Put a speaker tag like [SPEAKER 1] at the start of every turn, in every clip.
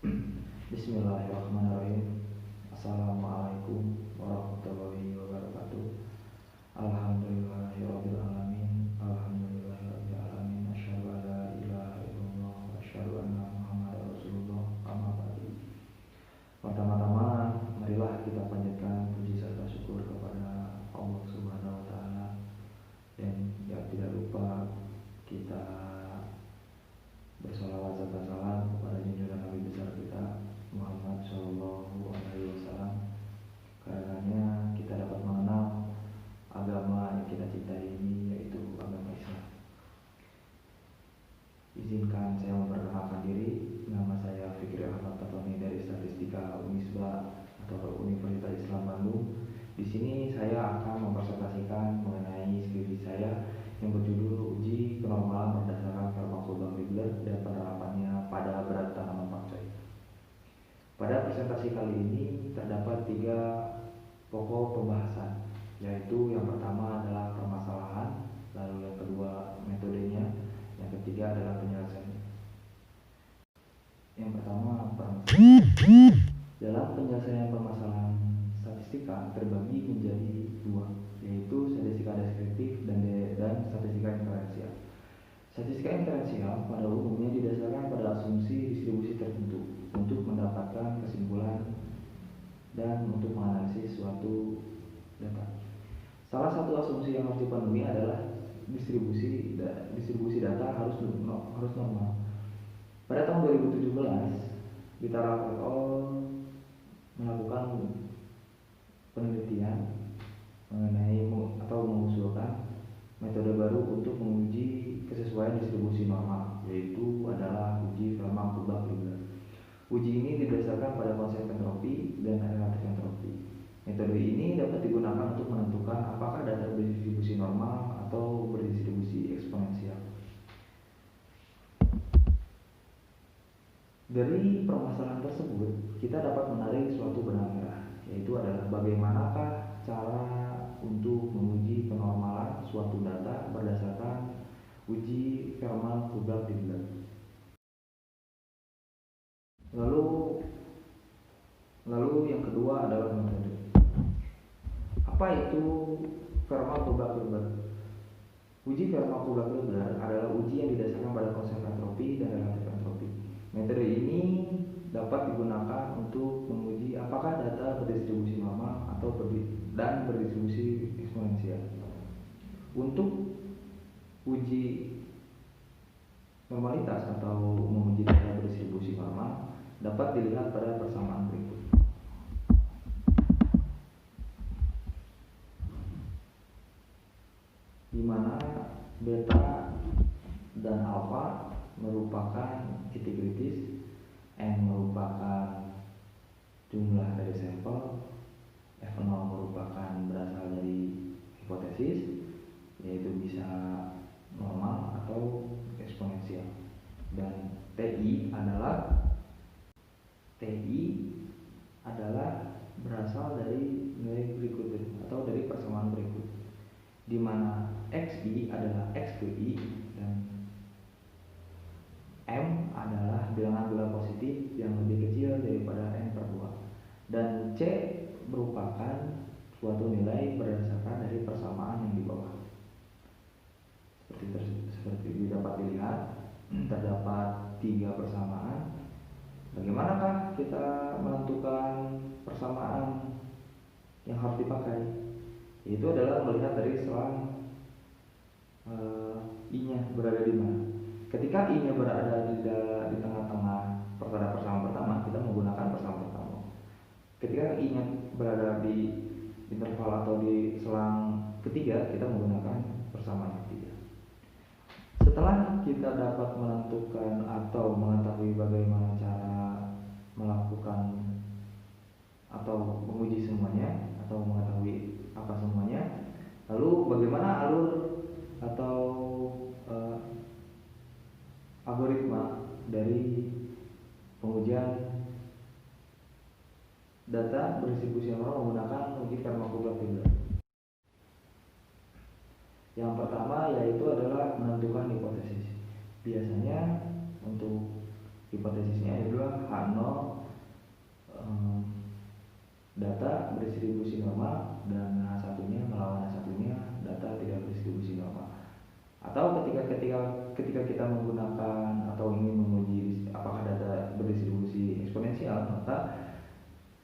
[SPEAKER 1] Bismillahirrahmanirrahim. Assalamualaikum warahmatullahi wabarakatuh. Alhamdulillahirabbil alamin. Alhamdulillahirabbil alamin. Asyhadu an la ilaha illallah wa asyhadu anna Muhammadar Rasulullah. Amma ba'du. Pertama-tama marilah kita panjatkan puji serta syukur kepada Allah Subhanahu wa taala, dan tidak lupa kita bersolawat serta salam kepada junjungan Nabi besar kita Muhammad Shallallahu Alaihi Wasallam. Karenanya kita dapat mengenal agama yang kita cintai ini, yaitu agama Islam. Izinkan saya memperkenalkan diri. Nama saya Fikri Ahmad Fatoni dari Statistika Unisba atau Universitas Islam Bandung. Di sini saya akan mempresentasikan mengenai skripsi saya yang berjudul Uji Kenormalan Berdasarkan Permakultur Wigler dan Penerapannya pada Berat Tanaman Pakcoy. Pada presentasi kali ini terdapat 3 pokok pembahasan, yaitu yang pertama adalah permasalahan, lalu yang kedua metodenya, yang ketiga adalah penyelesaiannya. Yang pertama, permasalahan. Dalam penyelesaian permasalahan statistika terbagi menjadi 2, yaitu statistika deskriptif dan statistika inferensial. Statistika inferensial pada umumnya didasarkan pada asumsi distribusi tertentu untuk mendapatkan kesimpulan dan untuk menganalisis suatu data. Salah satu asumsi yang harus dipenuhi adalah distribusi data harus normal. Pada tahun 2017, Bitara et al. Melakukan penelitian mengenai atau mengusulkan metode baru untuk menguji kesesuaian distribusi normal, yaitu adalah uji Fermat-Kuhlmann-Wigler. Uji ini didasarkan pada konsep entropi dan relatif entropi. Metode ini dapat digunakan untuk menentukan apakah data berdistribusi normal atau berdistribusi eksponensial. Dari permasalahan tersebut, kita dapat menarik suatu benang merah, yaitu adalah bagaimanakah cara untuk menguji kenormalan suatu data berdasarkan uji Fermat-Kuhlmann-Wigler. Lalu yang kedua adalah metode. Apa itu Fermat-Kuhlmann-Wigler? Uji Fermat-Kuhlmann-Wigler adalah uji yang didasarkan pada konsep entropi dan relatif entropi. Metode ini dapat digunakan untuk menguji apakah data berdistribusi normal atau berdistribusi eksponensial. Untuk uji normalitas atau menguji data berdistribusi normal dapat dilihat pada persamaan berikut. Di mana beta dan alfa merupakan titik kritis, N merupakan jumlah dari sampel, F0 merupakan berasal dari hipotesis, yaitu bisa normal atau eksponensial, dan TI adalah berasal dari nilai berikut atau dari persamaan berikut, di mana XI adalah X ke I dan M adalah bilangan positif yang lebih kecil daripada N/2, dan C merupakan suatu nilai berdasarkan dari persamaan yang di bawah. Seperti dapat dilihat, terdapat 3 persamaan. Bagaimanakah kita menentukan persamaan yang harus dipakai? Itu adalah melihat dari selang I-nya berada di mana. Ketika I-nya berada di tengah-tengah pada persamaan pertama, kita menggunakan persamaan pertama. Ketika I-nya berada di interval atau di selang ketiga, kita menggunakan persamaan ketiga. Setelah kita dapat menentukan atau mengetahui bagaimana cara melakukan atau menguji semuanya atau mengetahui apa semuanya, lalu bagaimana alur atau algoritma dari pengujian data berdistribusi normal menggunakan uji Fermat-Kuhlmann-Wigler. Yang pertama yaitu adalah menentukan hipotesis. Biasanya untuk hipotesisnya adalah H0 data berdistribusi normal, dan satunya melawan satunya data tidak berdistribusi normal. Atau ketika kita menggunakan atau ingin menguji apakah data berdistribusi eksponensial, maka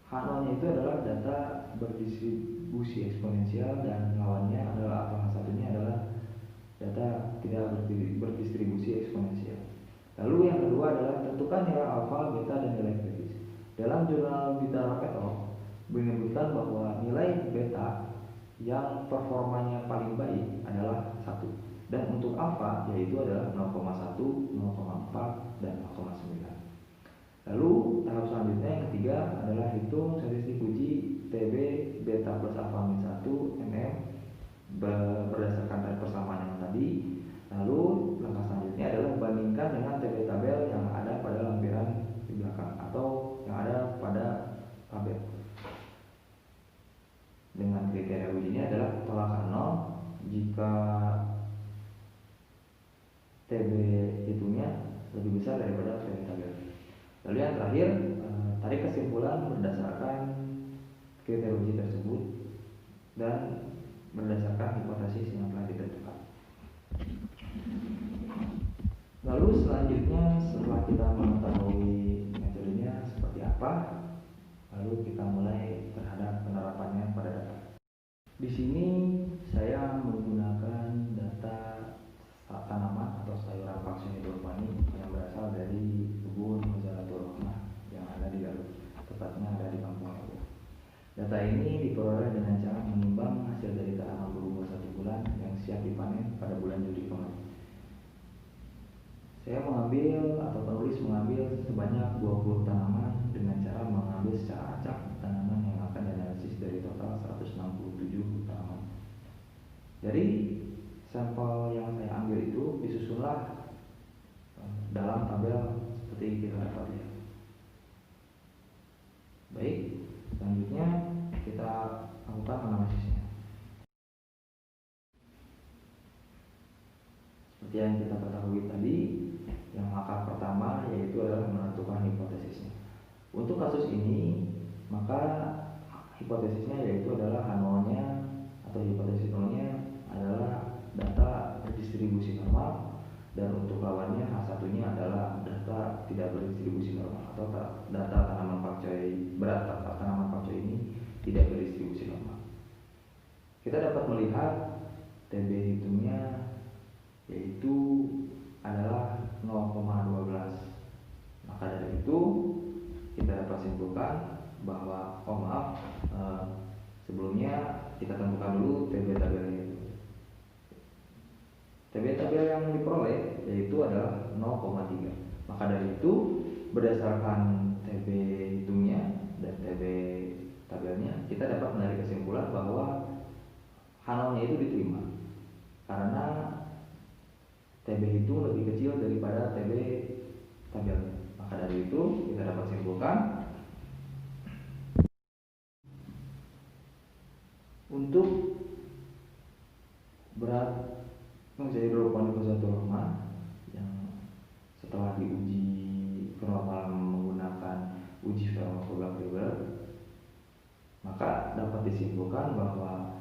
[SPEAKER 1] H0-nya itu adalah data berdistribusi eksponensial dan lawannya adalah atau satunya adalah data tidak berdistribusi eksponensial. Lalu yang kedua adalah tentukan nilai alfa, beta, dan nilai kritis. Dalam jurnal Bita et al. Menyebutkan bahwa nilai beta yang performanya paling baik adalah 1, dan untuk alfa yaitu adalah 0,1, 0,4, dan 0,9. Lalu tahap selanjutnya yang ketiga adalah hitung statistik uji TB beta plus alfa min 1 mm berdasarkan persamaan yang tadi. Lalu langkah selanjutnya adalah bandingkan dengan TB tabel yang ada pada lampiran di belakang atau yang ada pada tabel. Dengan kriteria ujinya adalah tolakan 0 jika TB hitungnya lebih besar daripada TB tabel. Lalu yang terakhir, tarik kesimpulan berdasarkan kriteria uji tersebut dan berdasarkan hipotesis yang telah ditentukan. Lalu selanjutnya setelah kita mengetahui metodenya seperti apa, lalu kita mulai terhadap penerapannya pada data. Di sini saya menggunakan data tanaman atau sayuran vaksin hidroponik yang berasal dari kebun Muzalatul Rahmah yang ada di Garut, tepatnya ada di Kampung Ebo. Data ini diperoleh dengan cara menimbang hasil dari tanaman berumur 1 bulan yang siap dipanen pada bulan Juli kemarin. Saya mengambil atau penulis mengambil sebanyak 20 tanaman dengan cara mengambil secara acak tanaman yang akan dianalisis dari total 167 tanaman. Dari sampel yang saya ambil itu disusunlah dalam tabel seperti kita dapat lihat. Baik, selanjutnya kita lakukan analisisnya. Seperti yang kita ketahui tadi, yang langkah pertama yaitu adalah menentukan hipotesisnya. Untuk kasus ini, maka hipotesisnya yaitu adalah H0-nya atau hipotesis 0-nya adalah data berdistribusi normal, dan untuk lawannya H1-nya adalah data tidak berdistribusi normal atau data tanaman pakcoy berat tanaman pakcoy ini tidak berdistribusi normal. Kita dapat melihat TB hitungnya yaitu adalah 0,12. Maka dari itu kita dapat simpulkan bahwa sebelumnya kita tentukan dulu TB tabelnya itu. TB tabel yang diperoleh yaitu adalah 0,3. Maka dari itu berdasarkan TB hitungnya dan TB tabelnya kita dapat menarik kesimpulan bahwa H0-nya itu diterima karena TB hitung lebih kecil daripada TB tabelnya. Maka dari itu kita dapat simpulkan untuk berat menjadi hidroponik Muzalatul Rahmah yang setelah diuji kenormalan menggunakan uji Fermat-Fogel-Kreuger, maka dapat disimpulkan bahwa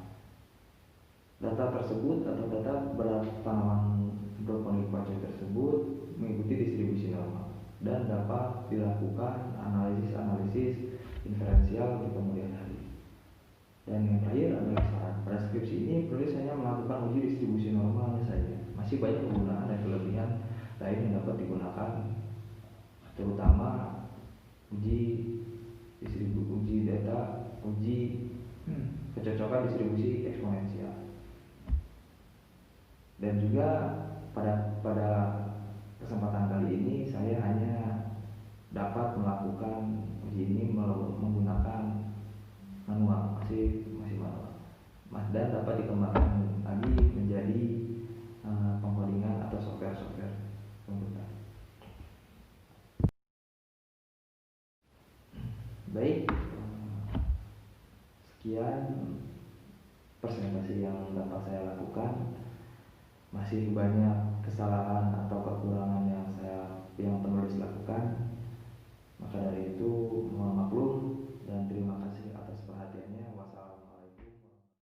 [SPEAKER 1] data tersebut atau data berat tanaman hidroponik pakcoy tersebut mengikuti distribusi normal dan dapat dilakukan analisis inferensial di kemudian hari. Dan yang terakhir adalah saran. Pada skripsi ini penulis hanya melakukan uji distribusi normalnya saja. Masih banyak penggunaan dan kelebihan lain yang dapat digunakan, terutama uji data, uji kecocokan distribusi eksponensial. Dan juga pada kesempatan kali ini saya hanya dapat melakukan uji ini menggunakan manual, masih manual, dan dapat dikembangkan lagi menjadi pengkodingan atau software komputer. Baik, sekian presentasi yang dapat saya lakukan. Masih banyak kesalahan atau kekurangan yang penulis lakukan. Maka